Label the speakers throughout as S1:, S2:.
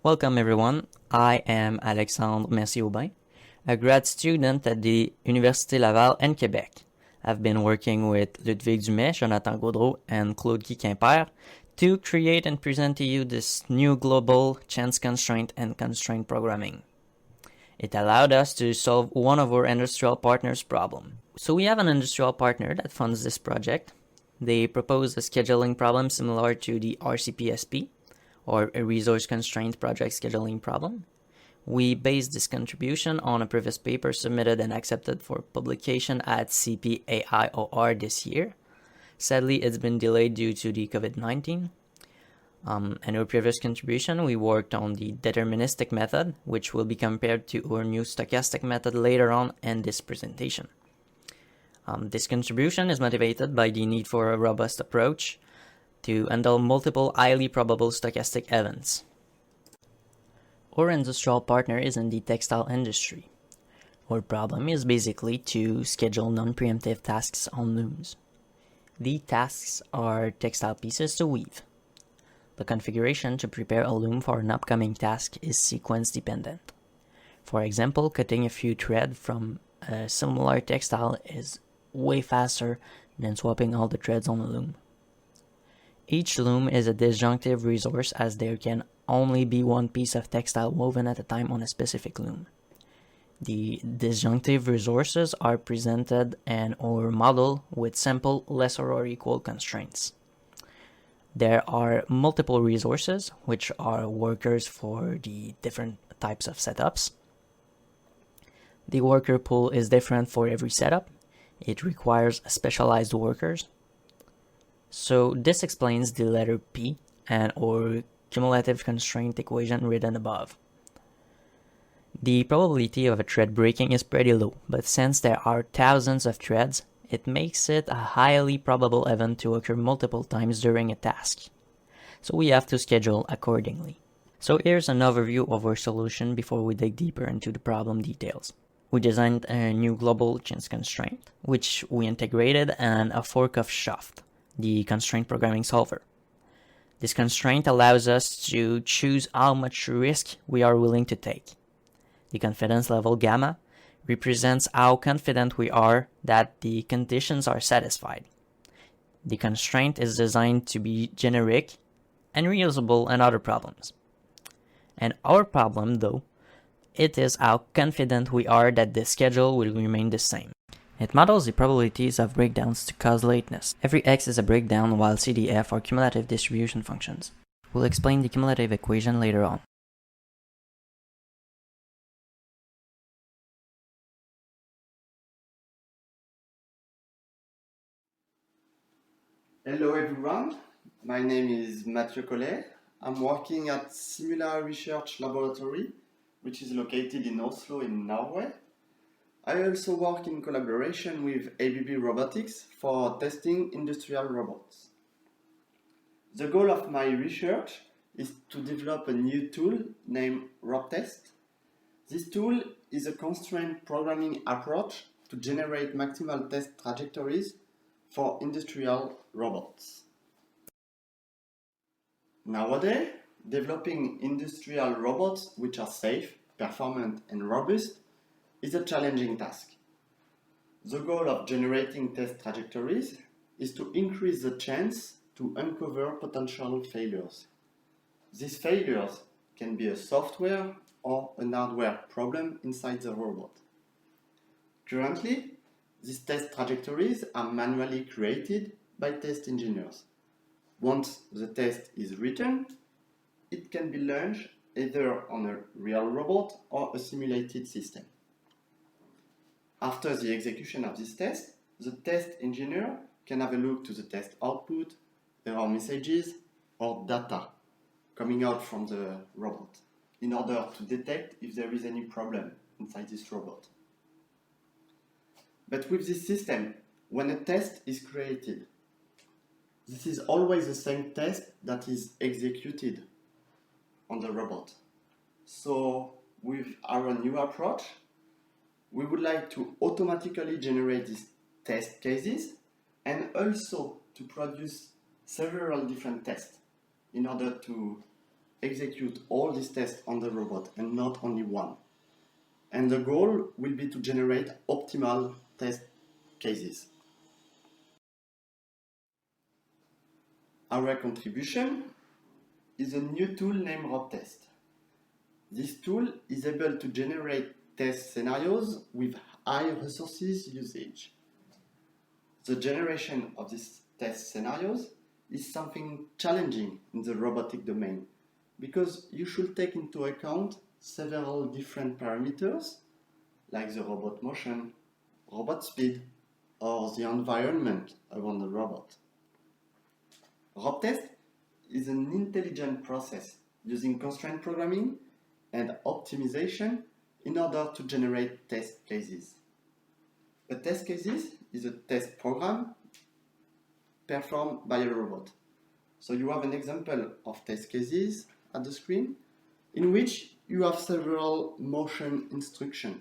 S1: Welcome everyone, I am Alexandre Mercier-Aubin, a grad student at the Université Laval in Quebec. I've been working with Ludwig Dumais, Jonathan Gaudreau, and Claude Guy Quimper to create and present to you this new global chance constraint and constraint programming. It allowed us to solve one of our industrial partners' problem. So we have an industrial partner that funds this project. They propose a scheduling problem similar to the RCPSP, or a resource constraint project scheduling problem. We based this contribution on a previous paper submitted and accepted for publication at CPAIOR this year. Sadly, it's been delayed due to the COVID-19. In our previous contribution, we worked on the deterministic method, which will be compared to our new stochastic method later on in this presentation. This contribution is motivated by the need for a robust approach to handle multiple highly probable stochastic events. Our industrial partner is in the textile industry. Our problem is basically to schedule non-preemptive tasks on looms. The tasks are textile pieces to weave. The configuration to prepare a loom for an upcoming task is sequence dependent. For example, cutting a few threads from a similar textile is way faster than swapping all the threads on a loom. Each loom is a disjunctive resource as there can only be one piece of textile woven at a time on a specific loom. The disjunctive resources are presented in our model with simple lesser or equal constraints. There are multiple resources, which are workers for the different types of setups. The worker pool is different for every setup. It requires specialized workers. So this explains the letter P and our cumulative constraint equation written above. The probability of a thread breaking is pretty low, but since there are thousands of threads, it makes it a highly probable event to occur multiple times during a task. So we have to schedule accordingly. So here's an overview of our solution before we dig deeper into the problem details. We designed a new global chance constraint, which we integrated in a fork of Shaft, the constraint programming solver. This constraint allows us to choose how much risk we are willing to take. The confidence level gamma represents how confident we are that the conditions are satisfied. The constraint is designed to be generic and reusable in other problems. And our problem, though, it is how confident we are that the schedule will remain the same. It models the probabilities of breakdowns to cause lateness. Every x is a breakdown while CDF are cumulative distribution functions. We'll explain the cumulative equation later on.
S2: Hello everyone, my name is Mathieu Collet. I'm working at Simula Research Laboratory, which is located in Oslo in Norway. I also work in collaboration with ABB Robotics for testing industrial robots. The goal of my research is to develop a new tool named RobTest. This tool is a constraint programming approach to generate maximal test trajectories for industrial robots. Nowadays, developing industrial robots which are safe, performant, and robust is a challenging task. The goal of generating test trajectories is to increase the chance to uncover potential failures. These failures can be a software or an hardware problem inside the robot. Currently, these test trajectories are manually created by test engineers. Once the test is written, it can be launched either on a real robot or a simulated system. After the execution of this test, the test engineer can have a look to the test output, error messages, or data coming out from the robot in order to detect if there is any problem inside this robot. But with this system, when a test is created, this is always the same test that is executed on the robot. So with our new approach, we would like to automatically generate these test cases and also to produce several different tests in order to execute all these tests on the robot and not only one. And the goal will be to generate optimal test cases. Our contribution is a new tool named RobTest. This tool is able to generate test scenarios with high resources usage. The generation of these test scenarios is something challenging in the robotic domain because you should take into account several different parameters like the robot motion, robot speed, or the environment around the robot. RobTest is an intelligent process using constraint programming and optimization in order to generate test cases. A test case is a test program performed by a robot. So you have an example of test cases at the screen in which you have several motion instructions.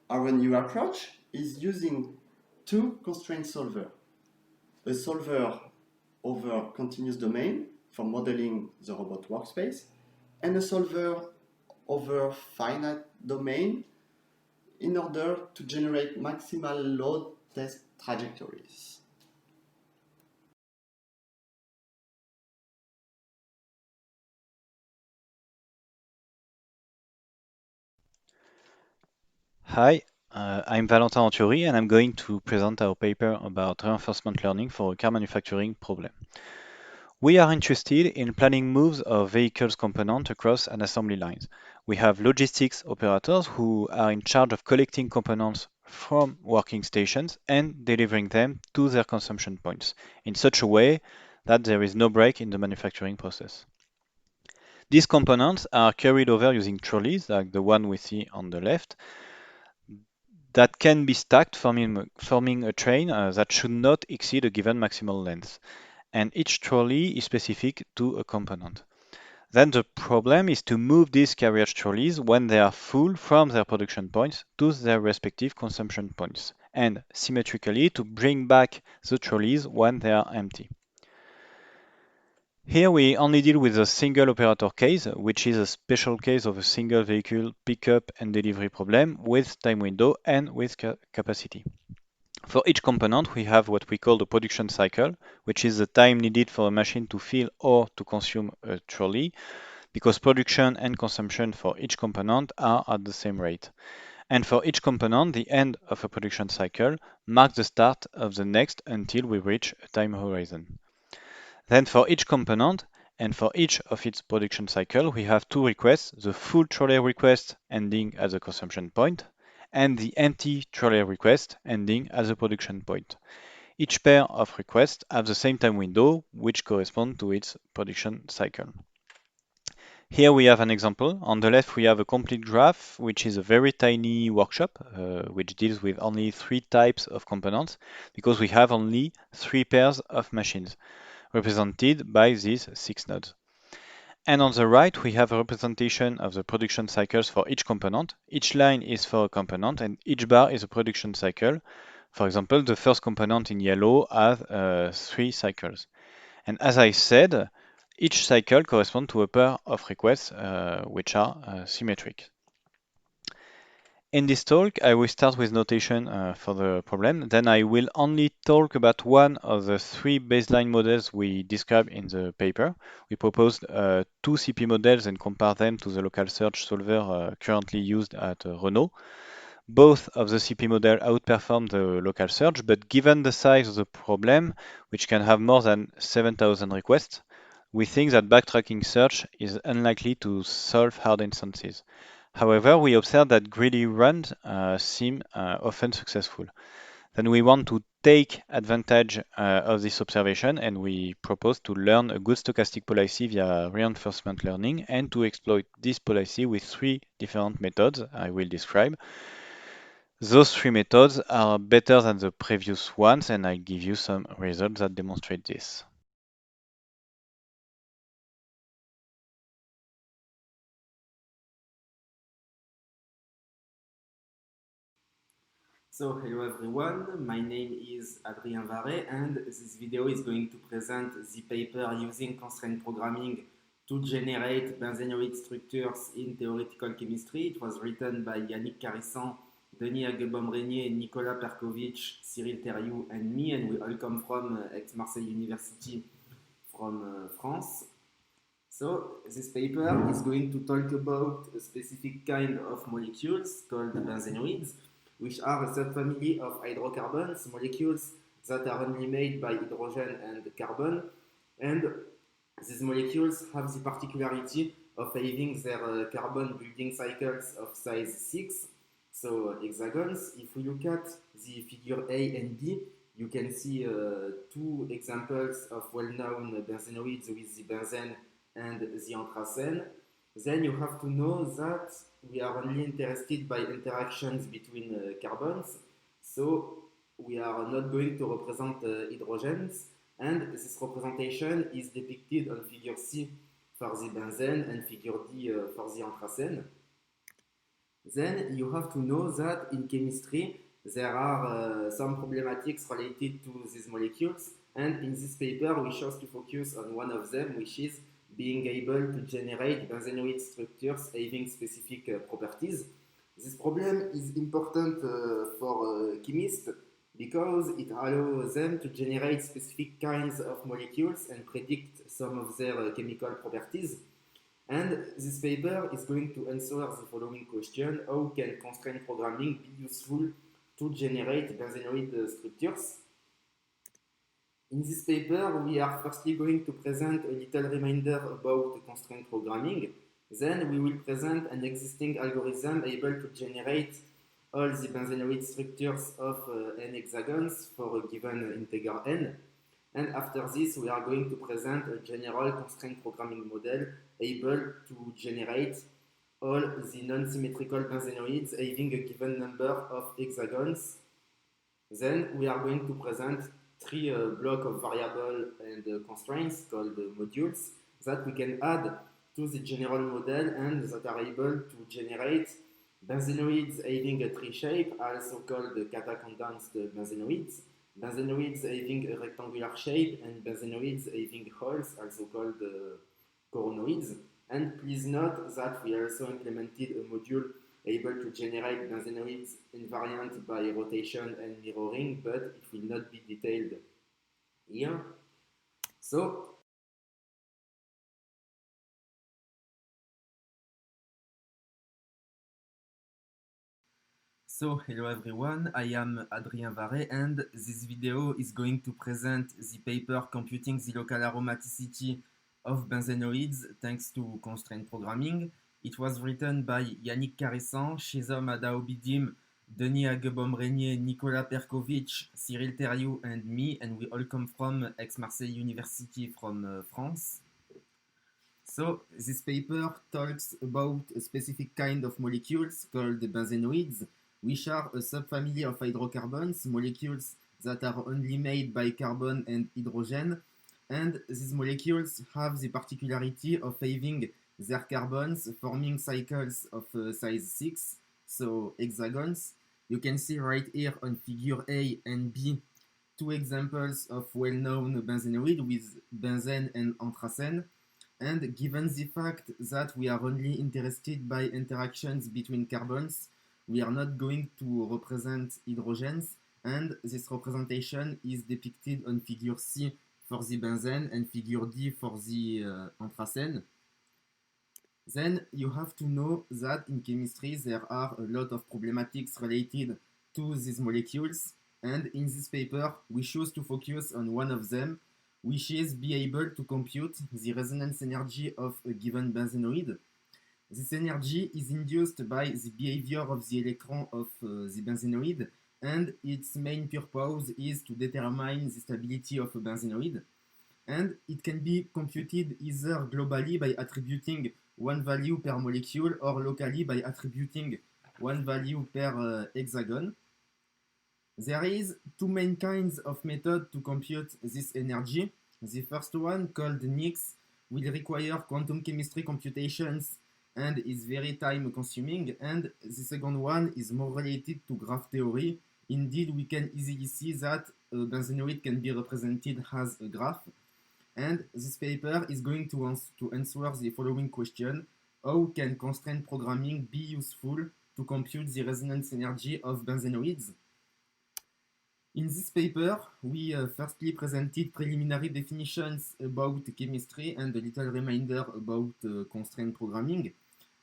S2: Our new approach is using two constraint solvers. A solver over continuous domain for modeling the robot workspace, and a solver over finite domain in order to generate maximal load test trajectories.
S3: Hi, I'm Valentin Antiori, and I'm going to present our paper about reinforcement learning for a car manufacturing problem. We are interested in planning moves of vehicles components across an assembly line. We have logistics operators who are in charge of collecting components from working stations and delivering them to their consumption points in such a way that there is no break in the manufacturing process. These components are carried over using trolleys, like the one we see on the left, that can be stacked, forming a train that should not exceed a given maximal length. And each trolley is specific to a component. Then the problem is to move these carriage trolleys when they are full from their production points to their respective consumption points, and symmetrically to bring back the trolleys when they are empty. Here we only deal with a single operator case, which is a special case of a single vehicle pickup and delivery problem with time window and with capacity. For each component, we have what we call the production cycle, which is the time needed for a machine to fill or to consume a trolley, because production and consumption for each component are at the same rate. And for each component, the end of a production cycle marks the start of the next until we reach a time horizon. Then for each component and for each of its production cycle, we have two requests, the full trolley request ending at the consumption point, and the empty trolley request ending at the production point. Each pair of requests have the same time window, which correspond to its production cycle. Here we have an example. On the left, we have a complete graph, which is a very tiny workshop, which deals with only 3 types of components, because we have only 3 pairs of machines, represented by these 6 nodes. And on the right, we have a representation of the production cycles for each component. Each line is for a component, and each bar is a production cycle. For example, the first component in yellow has 3 cycles. And as I said, each cycle corresponds to a pair of requests which are symmetric. In this talk, I will start with notation for the problem. Then I will only talk about one of the 3 baseline models we described in the paper. We proposed 2 CP models and compare them to the local search solver currently used at Renault. Both of the CP model outperform the local search, but given the size of the problem, which can have more than 7,000 requests, we think that backtracking search is unlikely to solve hard instances. However, we observe that greedy runs seem often successful. Then we want to take advantage of this observation, and we propose to learn a good stochastic policy via reinforcement learning and to exploit this policy with 3 different methods I will describe. Those 3 methods are better than the previous ones, and I'll give you some results that demonstrate this.
S4: So hello everyone, my name is Adrien Varret and this video is going to present the paper using constraint programming to generate benzenoid structures in theoretical chemistry. It was written by Yannick Carissan, Denis Aguebom-Régnier, Nicolas Perkovich, Cyril Thériault, and me, and we all come from Aix-Marseille University from France. So this paper is going to talk about a specific kind of molecules called benzenoids, which are a subfamily of hydrocarbons, molecules that are only made by hydrogen and carbon, and these molecules have the particularity of having their carbon building cycles of size 6, so hexagons. If we look at the figure A and B, you can see two examples of well-known benzenoids with the benzene and the anthracene. Then you have to know that we are only interested by interactions between carbons, so we are not going to represent hydrogens, and this representation is depicted on figure C for the benzene and figure D for the anthracene. Then you have to know that in chemistry there are some problematics related to these molecules, and in this paper we chose to focus on one of them, which is being able to generate benzenoid structures having specific properties. This problem is important for chemists because it allows them to generate specific kinds of molecules and predict some of their chemical properties. And this paper is going to answer the following question: how can constraint programming be useful to generate benzenoid structures? In this paper, we are firstly going to present a little reminder about constraint programming. Then we will present an existing algorithm able to generate all the benzenoid structures of n hexagons for a given integer n. And after this, we are going to present a general constraint programming model able to generate all the non-symmetrical benzenoids having a given number of hexagons. Then we are going to present three blocks of variable and constraints called modules that we can add to the general model and that are able to generate benzenoids having a tree shape, also called kata-condensed benzenoids, benzenoids having a rectangular shape, and benzenoids having holes, also called coronoids. And please note that we also implemented a module able to generate benzenoids invariant by rotation and mirroring, but it will not be detailed here. So hello everyone, I am Adrien Varret, and this video is going to present the paper computing the local aromaticity of benzenoids thanks to constraint programming. It was written by Yannick Carissan, Shizom Adaobidim, Denis Aguebom-Régnier, Nicolas Perkovich, Cyril Thériault, and me, and we all come from Aix-Marseille University from France. So this paper talks about a specific kind of molecules called benzenoids, which are a subfamily of hydrocarbons, molecules that are only made by carbon and hydrogen, and these molecules have the particularity of having their carbons forming cycles of size 6, so hexagons. You can see right here on figure A and B two examples of well-known benzenoid with benzene and anthracene. And given the fact that we are only interested by interactions between carbons, we are not going to represent hydrogens, and this representation is depicted on figure C for the benzene and figure D for the anthracene. Then you have to know that in chemistry there are a lot of problematics related to these molecules, and in this paper we choose to focus on one of them, which is be able to compute the resonance energy of a given benzenoid. This energy is induced by the behavior of the electron of the benzenoid, and its main purpose is to determine the stability of a benzenoid. And it can be computed either globally by attributing one value per molecule or locally by attributing one value per hexagon. There is two main kinds of methods to compute this energy. The first one, called NICS, will require quantum chemistry computations and is very time consuming, and the second one is more related to graph theory. Indeed, we can easily see that a benzenoid can be represented as a graph. And this paper is going to answer the following question: how can constraint programming be useful to compute the resonance energy of benzenoids? In this paper, we firstly presented preliminary definitions about chemistry and a little reminder about constraint programming.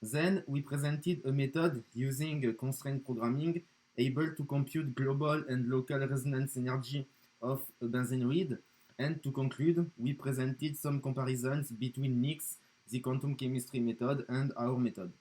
S4: Then we presented a method using constraint programming able to compute global and local resonance energy of a benzenoid. And to conclude, we presented some comparisons between NICS, the quantum chemistry method, and our method.